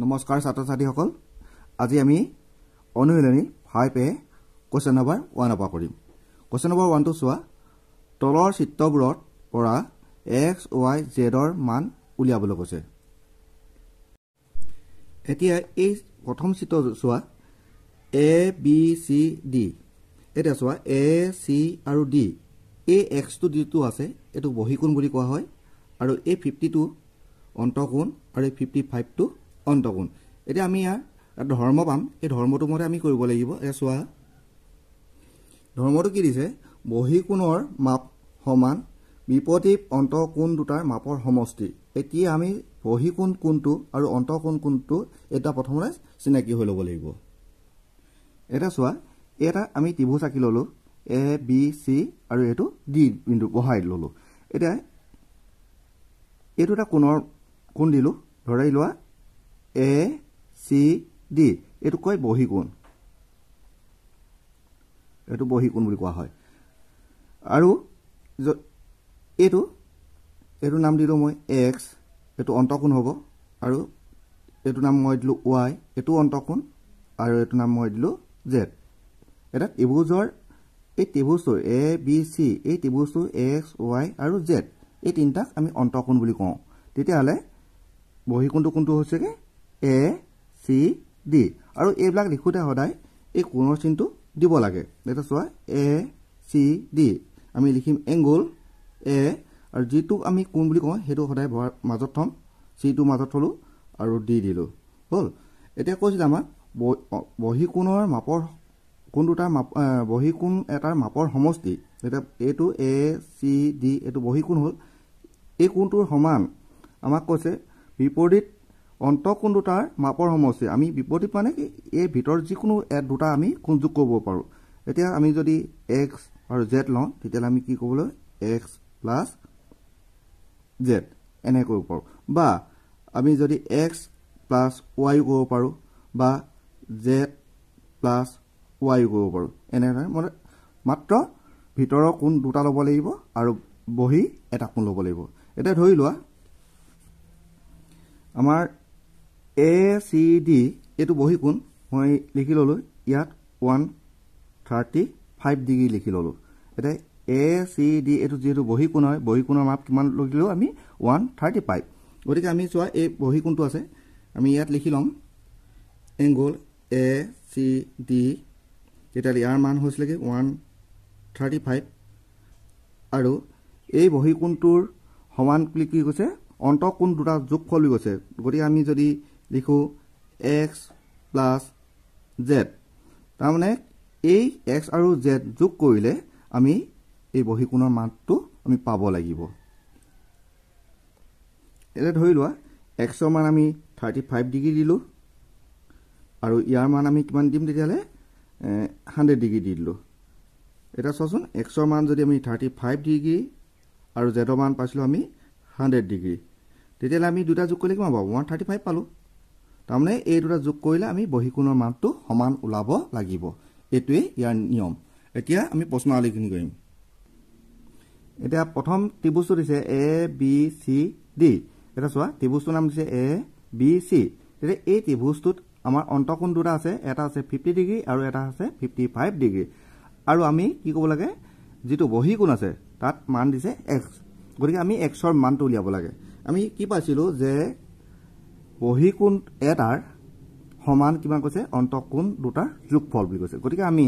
নমস্কাৰ ছাত্ৰ ছাত্ৰীসকল আজি আমি অনুশীলনী 5 কোৱেশ্চন নম্বৰ 1 পৰা কৰিম কোৱেশ্চন নম্বৰ 1 টো চোৱা তলৰ চিত্ৰবোৰৰ পৰা x y z ৰ মান উলিয়াবলৈ কৈছে এতিয়া এই প্ৰথম চিত্ৰ চোৱা a b c d এটা চোৱা a c আৰু d এই x টো d টো আছে এটো বহিকোণ বুলি কোৱা হয় আৰু এই 50 টো অন্তকোণ আৰু 55 টো অন্তকোণ এতিয়া আমি ইয়াৰ ধৰ্ম পাম এই ধৰ্মটো মতে আমি কৰিব লাগিব এছোৱা ধৰ্মটো কি দিছে বহিকোণৰ মাপ সমান বিপৰীত অন্তকোণ দুটাৰ মাপৰ সমষ্টি এতিয়া আমি বহিকোণ কোণটো আৰু অন্তকোণ কোণটো এটা প্ৰথমে চিনাকি হৈ ল'ব লাগিব এটা চোৱা এটা আমি ত্ৰিভুজ আঁকি ললো a b c আৰু এটো d বিন্দু বহাই ললো এতিয়া এটো এটা কোণ দিলো ধৰাই লোৱা a c d এটো কয় বহিকোণ এটো বহিকোণ বুলি কোৱা হয় আৰু এটো নাম দিলো মই x এটো অন্তকোণ হ'ব আৰু এটো নাম মই দিলো y এটো অন্তকোণ আৰু এটো নাম মই দিলো z এটা ত্ৰিভুজৰ এই ত্ৰিভুজটো a b c এই ত্ৰিভুজটো x y আৰু z এই তিনটাক আমি অন্তকোণ বুলি কওঁ তেতিয়া হলে বহিকোণটো কোনটো হৈছে কি a c d আৰু এইবিলাক লিখোতে সদায় এই কোণৰ চিহ্নটো দিব লাগে এটা চোৱা a c d আমি লিখিম এংগল a আৰু যেটো আমি কোণ বুলি কওঁ হেতু সদায় মাজত থম c টো মাজত থলো আৰু d দিলো হল এতিয়া কৈছিল আমাক বহিকোণৰ মাপৰ কোণ দুটাৰ মাপ বহিকোণ এটাৰ মাপৰ সমষ্টি এটা এটো a c d এটো বহিকোণ হল এই কোণটোৰ সমান আমাক কৈছে বিপৰীত অন্তকোণ দুটাৰ মাপৰ সমষ্টি আমি বিপৰীত মানে এই ভিতৰ যিকোনো দুটা আমি কোণ যোগ কৰিব পাৰো এতিয়া আমি যদি x আৰু z লওঁ তেতিয়া আমি কি ক'বলৈ x + z এনে কৰিব পাৰো বা আমি যদি x + y কৰিব পাৰো বা z + y কৰিব পাৰো এনে মানে মাত্ৰ ভিতৰৰ কোণ দুটা ল'ব লাগিব আৰু বহি এটা কোণ ল'ব লাগিব এটা ধৰি লোৱা আমাৰ a c d এটো বহিকোণ মই লিখি ললো ইয়াত 135 ডিগ্ৰী লিখি ললো এটা a c d এটো যেটো বহিকোণ হয় বহিকোণৰ মাপ কিমান লিখিলো আমি 135 গতিকে আমি চোৱা এই বহিকোণটো আছে আমি ইয়াত লিখি লম এংগল a c d যেটা ইয়াৰ মান হৈছিল কি 135 আৰু এই বহিকোণটোৰ সমান কি কৈছে অন্তকোণ দুটা যোগফল হৈ গৈছে গতিকে আমি যদি লিখো x + z তাৰ মানে এই x আৰু z যোগ কৰিলে আমি এই বহিকোণৰ মানটো আমি পাব লাগিব এটা ধৰি লোৱা x ৰ মান আমি 35 ডিগ্ৰী দিলো আৰু ইয়াৰ মান আমি কিমান দিম তেতিয়ালে 100 ডিগ্ৰী দিলো এটা চোৱাচোন x ৰ মান যদি আমি 35 ডিগ্ৰী আৰু z ৰ মান পাইছিলো আমি 100 ডিগ্ৰী তেতিয়ালে আমি দুটা যোগ কৰিলে কিমান পাব 135 পালো তাৰমানে এই দুটা যোগ কৰিলে আমি বহিকোণৰ মানটো সমান ওলাব লাগিব এটোৱে ইয়াৰ নিয়ম এতিয়া আমি প্ৰশ্ন আলোচনা কৰিম এতিয়া প্ৰথম ত্ৰিভুজটো দিছে a b c d এটা চোৱা ত্ৰিভুজটোৰ নাম দিছে a b c তেতিয়া এই ত্ৰিভুজটোত আমাৰ অন্তকোণ দুটা আছে এটা আছে 50 ডিগ্ৰী আৰু এটা আছে 55 ডিগ্ৰী আৰু আমি কি ক'ব লাগে যেটো বহিকোণ আছে তাত মান দিছে x গতিকে আমি x ৰ মানটো উলিয়াব লাগে আমি কি পাইছিলো যে বহিকোণ এটাৰ সমান কিমান কৈছে অন্তকোণ দুটাৰ যোগফল বুলি কৈছে গতিকে আমি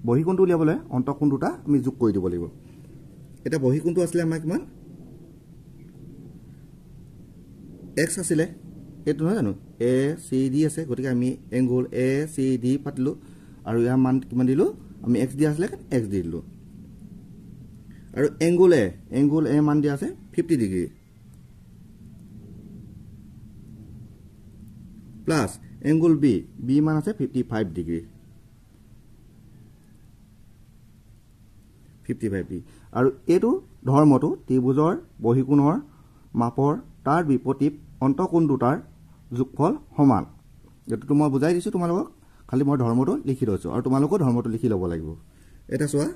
বহিকোণটো উলিয়াবলৈ অন্তকোণ দুটা আমি যোগ কৰি দিব লাগিব এটা বহিকোণটো আছিল আমাৰ কিমান x আছিল এটো নহয় জানো a c d আছে গতিকে আমি এংগল a c d পাতিলো আৰু ইয়াৰ মান কিমান দিলো আমি x দিয়া আছিল x দি দিলো আৰু এংগল a মান দিয়া আছে 50 ডিগ্ৰী প্লাস এংগল b মান আছে 55 ডিগ্ৰী 55 ডিগ্ৰী আৰু এটো ধৰ্মটো ত্ৰিভুজৰ বহিকোণৰ মাপৰ তাৰ বিপৰীত অন্তকোণ দুটাৰ যোগফল সমান এটো মই বুজাই দিছো তোমালোকক খালি মই ধৰ্মটো লিখি লৈছো আৰু তোমালোকৰ ধৰ্মটো লিখি ল'ব লাগিব এটা চোৱা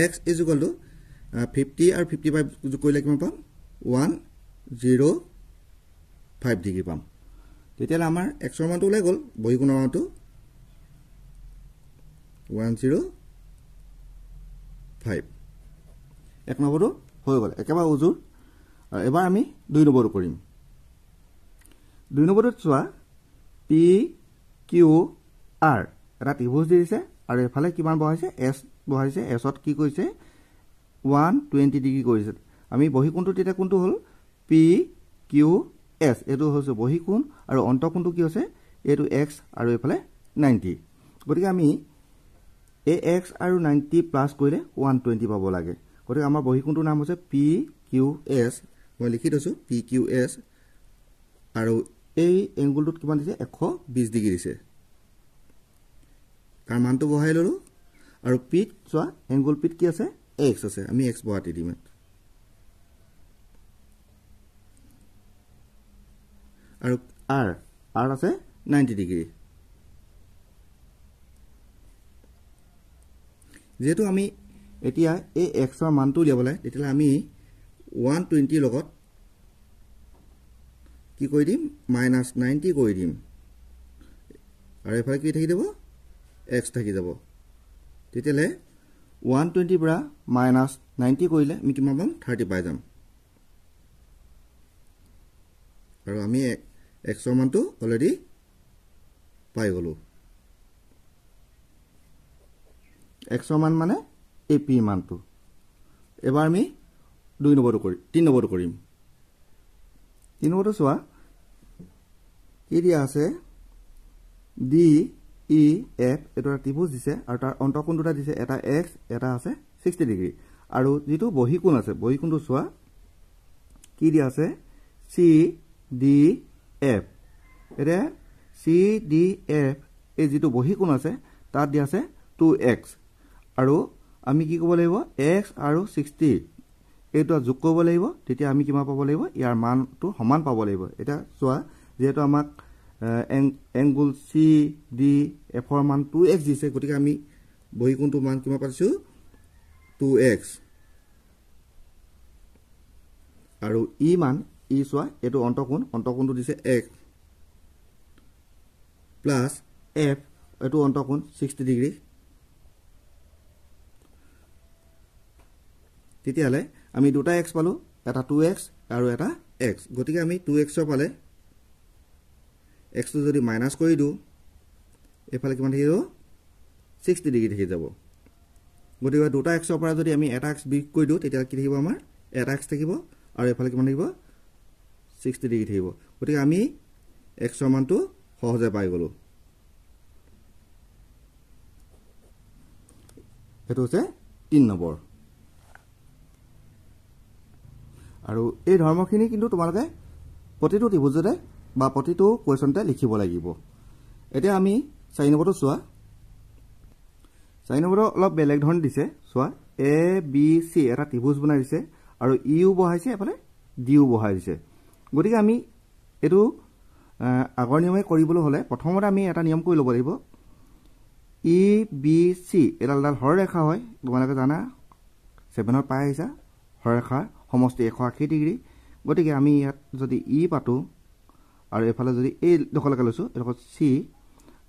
x = 50 আৰু 55 যোগ কৰিলে কিমান পাম 105 5 ডিগ্ৰী পাম তেতিয়ালে আমাৰ x ৰ মানটো ওলাই গ'ল বহীখনৰ মানটো 105 এক নম্বৰটো হৈ গ'ল একেবাৰে উজুৰ আৰু এবাৰ আমি দুই নম্বৰটো কৰিম দুই নম্বৰটোত চোৱা p q r এটা ত্ৰিভুজ দিছে আৰু এফালে কিমান বহাইছে s বহাইছে s ত কি কৰিছে 120 ডিগ্ৰী কৰিছে আমি বহীকোণটো তেতিয়া কোনটো হ'ল p q s এটো হৈছে বহীকোণ আৰু অন্তঃকোণটো কি হৈছে এটো x আৰু এফালে 90 গতিকে আমি ax আৰু 90 প্লাস কৰিলে 120 পাব লাগে গতিকে আমাৰ বহীকোণটোৰ নাম হৈছে p q s মই লিখি দিছো p q s আৰু এই এংগলটোত কিমান দিছে 120 ডিগ্ৰী দিছে তাৰ মানটো বহাই ললো আৰু p চোৱা এংগল p কি আছে x আছে আমি x বহাই দিম আৰু r আছে 90 ডিগ্ৰী যেটো আমি এতিয়া এই x ৰ মানটো উলিয়াবলৈ তেতিয়া আমি 120 লগত কি কৰি দিম -90 কৰি দিম আৰু এফালে কি থাকি যাব x থাকি যাব তেতিয়ালে 120 পৰা -90 কৰিলে আমি কিমান পাম 30 পাই যাম আৰু আমি x ৰ মানটো অলৰেডি পাই গলো x ৰ মান মানে ap মানটো এবাৰ আমি 2 নম্বৰটো কৰি 3 নম্বৰটো কৰিম 3 নম্বৰটো চোৱা কি দিয়া আছে d e f এটা ত্ৰিভুজ দিছে আৰু তাৰ অন্তঃকোণ দুটা দিছে এটা x এটা আছে 60 ডিগ্ৰী আৰু যেটো বহীকোণ আছে বহীকোণটো চোৱা কি দিয়া আছে c d f এৰে c d f এই যেটো বহীকোণ আছে তাত দিয়া আছে 2x আৰু আমি কি কৰিব লাগিব x আৰু 60 এইটো যোগ কৰিব লাগিব তেতিয়া আমি কিমান পাব লাগিব ইয়াৰ মানটো সমান পাব লাগিব এটা চোৱা যেটো আমাক এংগল c d f ৰ মান 2x দিছে গতিকে আমি বহীকোণটো মান কিমান পাইছো 2x আৰু ই মান ই চোৱা এটো অন্তঃকোণটো দিছে x প্লাস f এটো অন্তঃকোণ 60 ডিগ্ৰী তেতিয়ালে আমি দুটা x পালো এটা 2x আৰু এটা x গতিকে আমি 2x পালে x টো যদি মাইনাস কৰি দিও এফালে কিমান থাকিব 60 ডিগ্ৰী থাকি যাব গতিকে দুটা x পৰা যদি আমি এটা x বিয়োগ কৰি দিও তেতিয়া কি থাকিব আমাৰ এটা x থাকিব আৰু এফালে কিমান থাকিব 60 ডিগ্ৰী থাকিব গতিকে আমি x ৰ মানটো সহজে পাই গলো এটো হৈছে 3 নম্বৰ আৰু এই ধৰ্মখিনি কিন্তু তোমালোকে প্ৰতিটো ত্ৰিভুজতে বা প্ৰতিটো কোৱেশ্যনতে লিখিব লাগিব এতিয়া আমি 4 নম্বৰটো চোৱা 4 নম্বৰটো অলপ বেলেগ ধৰণ দিছে চোৱা a b c এটা ত্ৰিভুজ বনাই দিছে আৰু e ও বহাইছে এফালে d ও বহাই দিছে গতিকে আমি এটো আগৰ নিয়মে কৰিবলৈ হলে প্ৰথমতে আমি এটা নিয়ম কৰি ল'ব লাগিব e b c এডাল হৰৰেখা হয় তোমালোকে জানা 7 ৰ পাই আহিছা হৰৰেখাৰ সমষ্টি 180 ডিগ্ৰী গতিকে আমি ইয়াত যদি ই পাতো আৰু এফালে যদি এই দখলকে লৈছো এডখত সি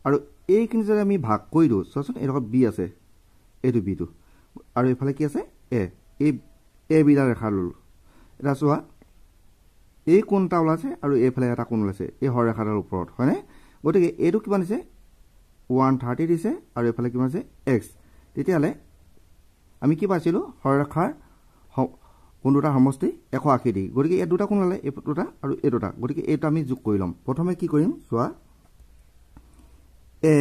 আৰু এইখিনি যদি আমি ভাগ কৰি দিও চোৱাচোন এডখত বি আছে এটো বি টো আৰু এফালে কি আছে এ বি ডাল ৰেখা ললো এটা চোৱা এই কোণটা ওলাছে আৰু এফালে এটা কোণ ওলাছে এই হৰৰেখাৰ ওপৰত হয়নে গতিকে এটো কিমান দিছে 130 দিছে আৰু এফালে কিমান আছে x তেতিয়ালে আমি কি পাইছিলো হৰৰেখাৰ কোনটা সমষ্টি 180 ডিগ্ৰী গতিকে এই দুটা কোণ ওলালে এই দুটা আৰু এই দুটা গতিকে এটা আমি যোগ কৰি লম প্ৰথমে কি কৰিম চোৱা a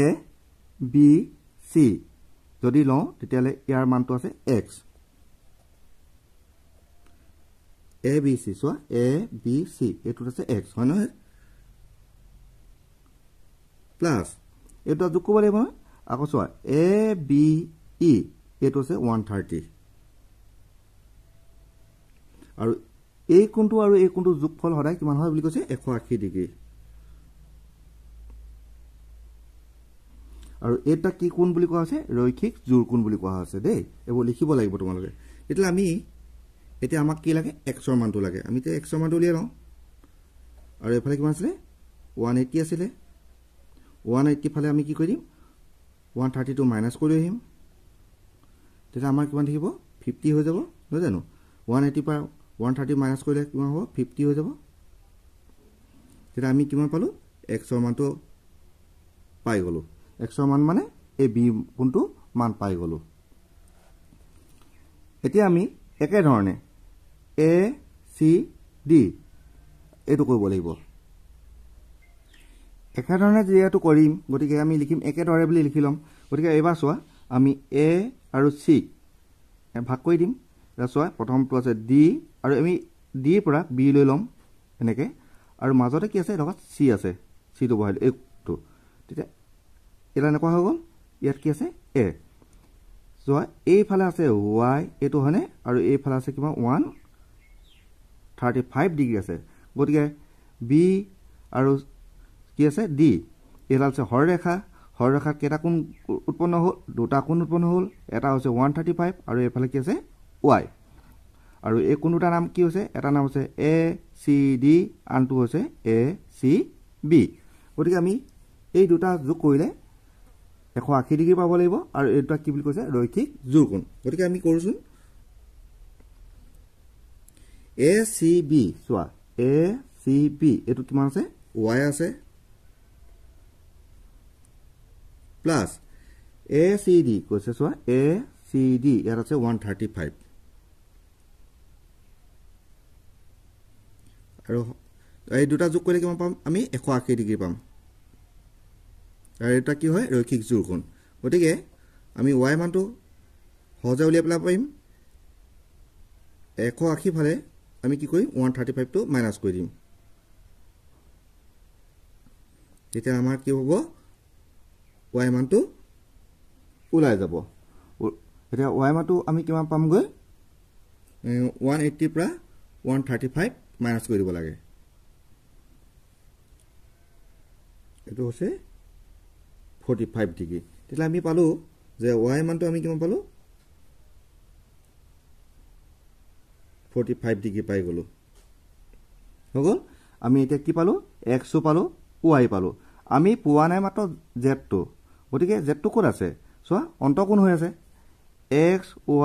b c যদি লওঁ তেতিয়ালে ইয়াৰ মানটো আছে x a b c চোৱা a b c এটো আছে x হয় নহয় প্লাস এটা যোগ কৰিব লাগিব আকৌ চোৱা a b e এটো আছে 130 আৰু এই কোণটো আৰু এই কোণটো যোগফল হদাই কিমান হয় বুলি কৈছে 180 ডিগ্ৰী আৰু এটা কি কোণ বুলি কোৱা আছে ৰৈখিক জোৰ কোণ বুলি কোৱা আছে দেই এবোৰ লিখিব লাগিব তোমালোকে এতিয়া আমি এতিয়া আমাক কি লাগে x ৰ মানটো লাগে আমি তে x ৰ মানটো উলিয়াই লওঁ আৰু এফালে কিমান আছিলে 180 আছিলে 180 ফালে আমি কি কৰিম 132 মাইনাস কৰি আহিম তেতিয়া আমাৰ কিমান থাকিব 50 হৈ যাব নহয় জানো 180 পৰা 130 মাইনাস কৰিলে কিমান হ'ব 50 হৈ যাব তেতিয়া আমি কিমান পালো x ৰ মানটো পাই গলো x ৰ মান মানে এই b কোনটো মান পাই গলো এতিয়া আমি একে ধৰণে a c d এটো কৰিব লাগিব একে ধৰণে যেটো কৰিম গতিকে আমি লিখিম একে ধৰণে বুলি লিখিলম গতিকে এবাৰ চোৱা আমি a আৰু c ভাগ কৰি দিম এটা চোৱা প্ৰথমটো আছে d আৰু আমি d পৰা b লৈ লম এনেকে আৰু মাজতে কি আছে লগত c আছে c টো বহাই এইটো তেতিয়া এটা এনেকুৱা হৈ গল ইয়াত কি আছে a চোৱা এই ফালে আছে y এটো হনে আৰু এই ফালে আছে কিমান 135 ডিগ্ৰী আছে গতিকে b আৰু কি আছে d এডাল আছে হৰৰেখা কেটা কোণ উৎপন্ন হ'ল দুটা কোণ উৎপন্ন হ'ল এটা হৈছে 135 আৰু এইফালে কি আছে y আৰু এই কোণটা নাম কি হৈছে এটা নাম হৈছে a c d আনটো হৈছে a c b গতিকে আমি এই দুটা যোগ কৰিলে 180 ডিগ্ৰী পাব লাগিব আৰু এটা কি বুলি কৈছে ৰৈখিক জোড়কোণ গতিকে আমি কৰোচোন a c b চোৱা a c b এটো কিমান আছে y আছে প্লাস a c d কৈছে চোৱা a c d ইয়াত আছে 135 আৰু এই দুটা যোগ কৰিলে কিমান পাম আমি 180 ডিগ্ৰী পাম আৰু এটা কি হয় ৰৈখিক জোড়কোণ গতিকে আমি y মানটো সহজে উলিয়াই পেলাব পাৰিম 180 ফালে আমি কি কৰিম 135 টো মাইনাস কৰি দিম তেতিয়া আমাৰ কি হ'ব y মানটো ওলাই যাব এতিয়া y মানটো আমি কিমান পাম গৈ 180 পৰা 135 মাইনাস কৰি দিব লাগে এটো হৈছে 45 ডিগ্ৰী তেতিয়া আমি পালো যে y মানটো আমি কিমান পালো 45 ডিগ্ৰী পাই গলো হগল আমি এতিয়া কি পালো x ও পালো y পালো আমি পোৱা নাই মাত্ৰ z টো গতিকে z টো ক'ত আছে চোৱা অন্তকোণ হৈ আছে x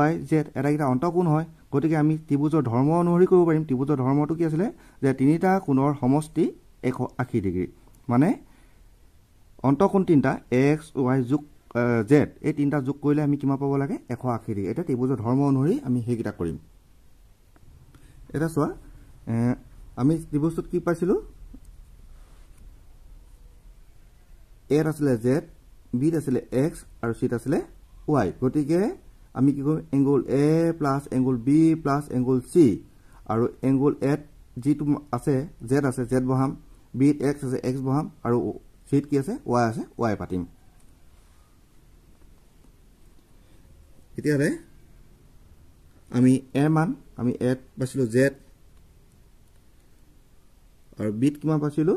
y z এটা কিটা অন্তকোণ হয় গতিকে আমি ত্ৰিভুজৰ ধৰ্ম অনুসৰি কৰিব পাৰিম ত্ৰিভুজৰ ধৰ্মটো কি আছিল যে তিনিটা কোণৰ সমষ্টি 180 ডিগ্ৰী মানে অন্তকোণ তিনটা x y যোগ z এই তিনটা যোগ কৰিলে আমি কিমান পাব লাগে 180 ডিগ্ৰী এটা ত্ৰিভুজৰ ধৰ্ম অনুসৰি আমি হেকিটা কৰিম এটা চোৱা আমি ত্ৰিভুজত কি পাইছিলো a আছিলে z b আছিলে x আৰু c আছিলে y গতিকে আমি কি কৰিম angle a plus angle b plus angle c আৰু এংগল a যেটো আছে z আছে z বহাম b x আছে x বহাম আৰু c কি আছে y আছে y পাতিম এতিয়ালে আমি a মান আমি a পাছিলো z আৰু b কিমান পাছিলো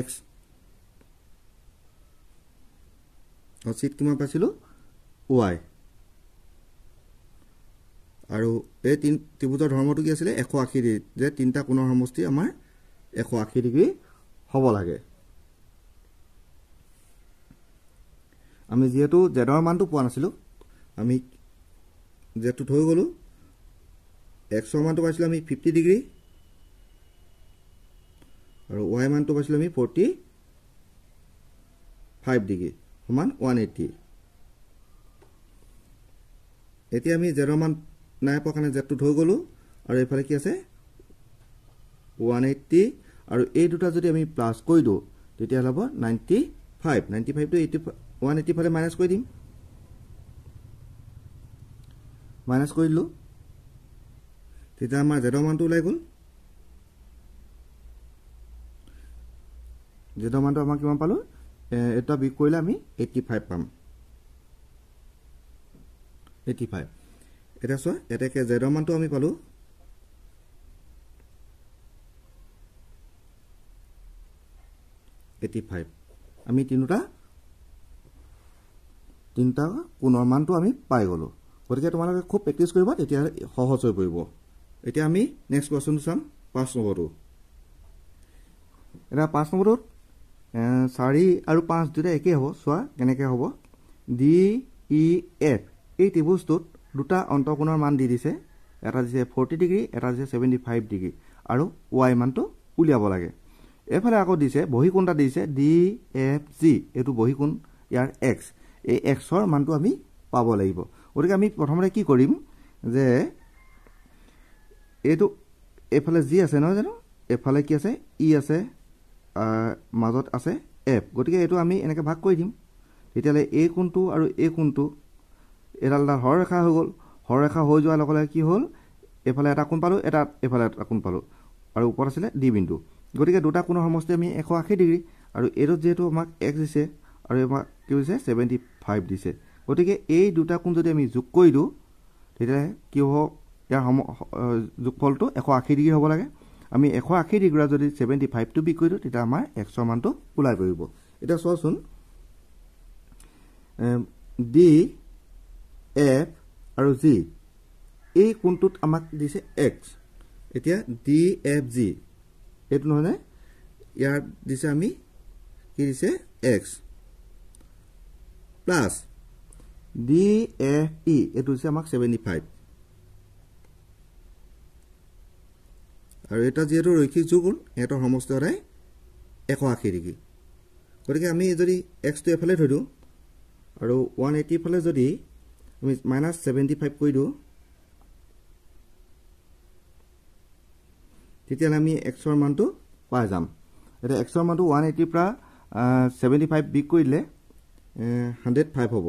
x আৰু c কিমান পাছিলো y আৰু এই তিন ত্ৰিভুজৰ ধৰ্মটো কি আছিল 180 ডিগ্ৰী যে তিনটা কোণৰ সমষ্টি আমাৰ 180 ডিগ্ৰী হ'ব লাগে আমি যেহেতু z ৰ মানটো পোৱা নাছিলো আমি z টো থৈ গলো x ৰ মানটো পাইছিলো আমি 50 ডিগ্ৰী আৰু y মানটো পাইছিলো আমি 45 ডিগ্ৰী সমান 180 এতিয়া আমি z ৰ মান নাই পোৱা কাৰণে z টো থৈ গলো আৰু এফালে কি আছে 180 আৰু এই দুটা যদি আমি প্লাস কৰি দিও তেতিয়া হ'ব 95 টো 180 ফালে মাইনাস কৰি দিম মাইনাস কৰিলো তেতিয়া আমাৰ z ৰ মানটো ওলাই গল z ৰ মানটো আমাৰ কিমান পালো এটা বিক কৰিলে আমি 85 পাম 85 এটা চোৱা এটাকে z ৰ মানটো আমি পালো 85 আমি তিনটা কোণৰ মানটো আমি পাই গলো গতিকে তোমালোকে খুব প্ৰেক্টিস কৰিবা তেতিয়া সহজ হৈ পৰিব এতিয়া আমি নেক্সট কোৱেশ্চন চাম 5 নম্বৰটো এটা 5 নম্বৰত 4 আৰু 5 দুটা একে হ'ব চোৱা কেনেকৈ হ'ব ডি ই এফ এই ত্ৰিভুজটোত দুটা অন্তঃকোণৰ মান দি দিছে এটা দিছে 40 ডিগ্ৰী এটা দিছে 75 ডিগ্ৰী আৰু y মানটো উলিয়াব লাগে এফালে আকৌ দিছে বহিকোণটা দিছে ডি এফ জি এটো বহিকোণ ইয়াৰ x এই x ৰ মানটো আমি পাব লাগিব গতিকে আমি প্ৰথমতে কি কৰিম যে এটো এফালে জি আছে নহয় জানো এফালে কি আছে ই আছে মাজত আছে এফ গতিকে এটো আমি এনেকৈ ভাগ কৰি দিম তেতিয়ালে এ কোণটো আৰু এ কোণটো এডাল হৰৰেখা হৈ গ'ল হৰৰেখা হৈ যোৱাৰ লগে লগে কি হ'ল এফালে এটা কোণ পালো এটা এফালে এটা কোণ পালো আৰু ওপৰত আছিল ডি বিন্দু গতিকে দুটা কোণৰ সমষ্টি আমি 180 ডিগ্ৰী আৰু এটো যেটো আমাক x দিছে আৰু আমাক কি হৈছে 75 দিছে গতিকে এই দুটা কোণ যদি আমি যোগ কৰি দিও তেতিয়া কি হ'ব ইয়াৰ যোগফলটো 180 ডিগ্ৰী হ'ব লাগে আমি 180 ডিগ্ৰী যদি 75 টো বিক কৰি দিও তেতিয়া আমাৰ x ৰ মানটো ওলাই পৰিব এটা চোৱাচোন ডি এফ আৰু জি এই কোণটোত আমাক দিছে x এতিয়া ডি এফ জি এটো নহলে ইয়াৰ দিছে আমি কি দিছে x plus D F E এটো দিছে আমাক 75 আৰু এটা যেটো ৰৈখিক যোগফল এটাৰ সমষ্টি হয় 180 ডিগ্ৰী গতিকে আমি যদি x টো এফালে থৈ দিও আৰু 180 ফালে যদি আমি -75 কৰি দিও তেতিয়া আমি x ৰ মানটো পাই যাম এটা x ৰ মানটো 180 পৰা 75 বিক কৰিলে 105 হ'ব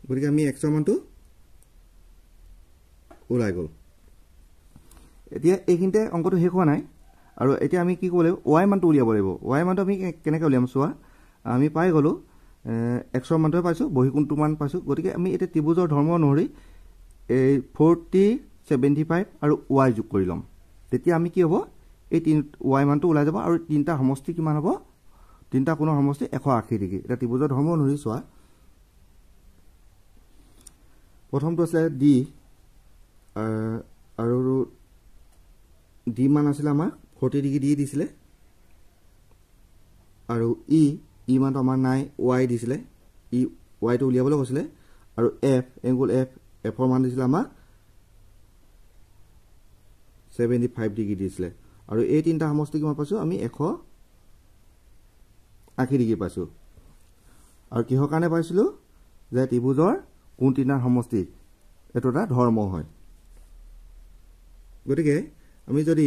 গতিকে আমি x ৰ মানটো ওলাই গ'ল এতিয়া এইখিনতে অংকটো শেষ হোৱা নাই আৰু এতিয়া আমি কি কৰিব y মানটো উলিয়াব লাগিব y মানটো আমি কেনেকৈ উলিয়াম চোৱা আমি পাই গলো x ৰ মানটো পাইছো বহিকোণটো মান পাইছো গতিকে আমি এটা ত্ৰিভুজৰ ধৰ্ম অনুসৰি এই 40 75 আৰু y যোগ কৰি লম তেতিয়া আমি কি হ'ব এই y মানটো ওলাই যাব আৰু তিনটা সমষ্টি কিমান হ'ব তিনটা কোণৰ সমষ্টি 180 ডিগ্ৰী এটা ত্ৰিভুজৰ ধৰ্ম অনুসৰি চোৱা প্ৰথমটো আছে ডি আৰু ডি মান আছিল আমাৰ 40 ডিগ্ৰী দি দিছিলে আৰু ই মানটো আমাৰ নাই y দিছিলে y টো উলিয়াবলৈ কৈছিলে আৰু f এংগল f ৰ মান দিছিলে আমাৰ 75 ডিগ্ৰী দিছিলে আৰু এই তিনটা সমষ্টি কিমান পাইছো আমি 180 ডিগ্ৰী পাইছো আৰু কিহৰ কাৰণে পাইছিলো যে ত্ৰিভুজৰ কোণ তিনটাৰ সমষ্টি এটো এটা ধৰ্ম হয় গতিকে আমি যদি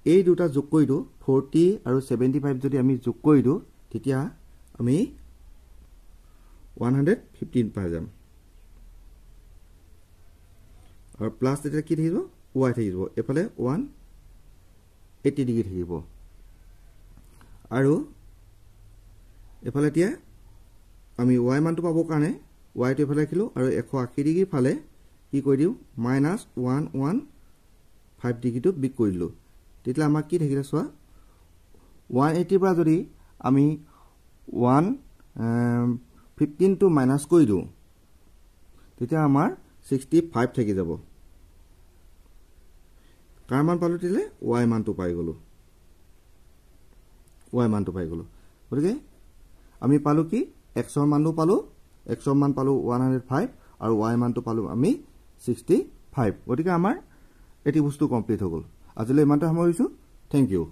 এই দুটা যোগ কৰি দিও 40 আৰু 75 যদি আমি যোগ কৰি দিও তেতিয়া আমি 115 পাই যাম আৰু প্লাস এটা কি থাকিব y থাকিব এফালে 180 ডিগ্ৰী থাকিব আৰু এফালে এতিয়া আমি y মানটো পাব কাৰণে y টো এফালে ৰাখিলো আৰু 180 ডিগ্ৰী ফালে কি কৰি দিও -115 ডিগ্ৰীটো বিক কৰিলো তেতিয়া আমাক কি থাকিলে চোৱা 180 পৰা যদি আমি 115 টো মাইনাস কৰি দিও তেতিয়া আমাৰ 65 থাকি যাব কাৰ মান পালো দিলে y মানটো পাই গলো গতিকে আমি পালো কি x ৰ মানটো পালো x ৰ মান পালো 105 আৰু y মানটো পালো আমি 65 গতিকে আমাৰ এটি বস্তু কমপ্লিট হৈ গল আজিলৈ ইমানটা সামৰিছো থ্যাংক ইউ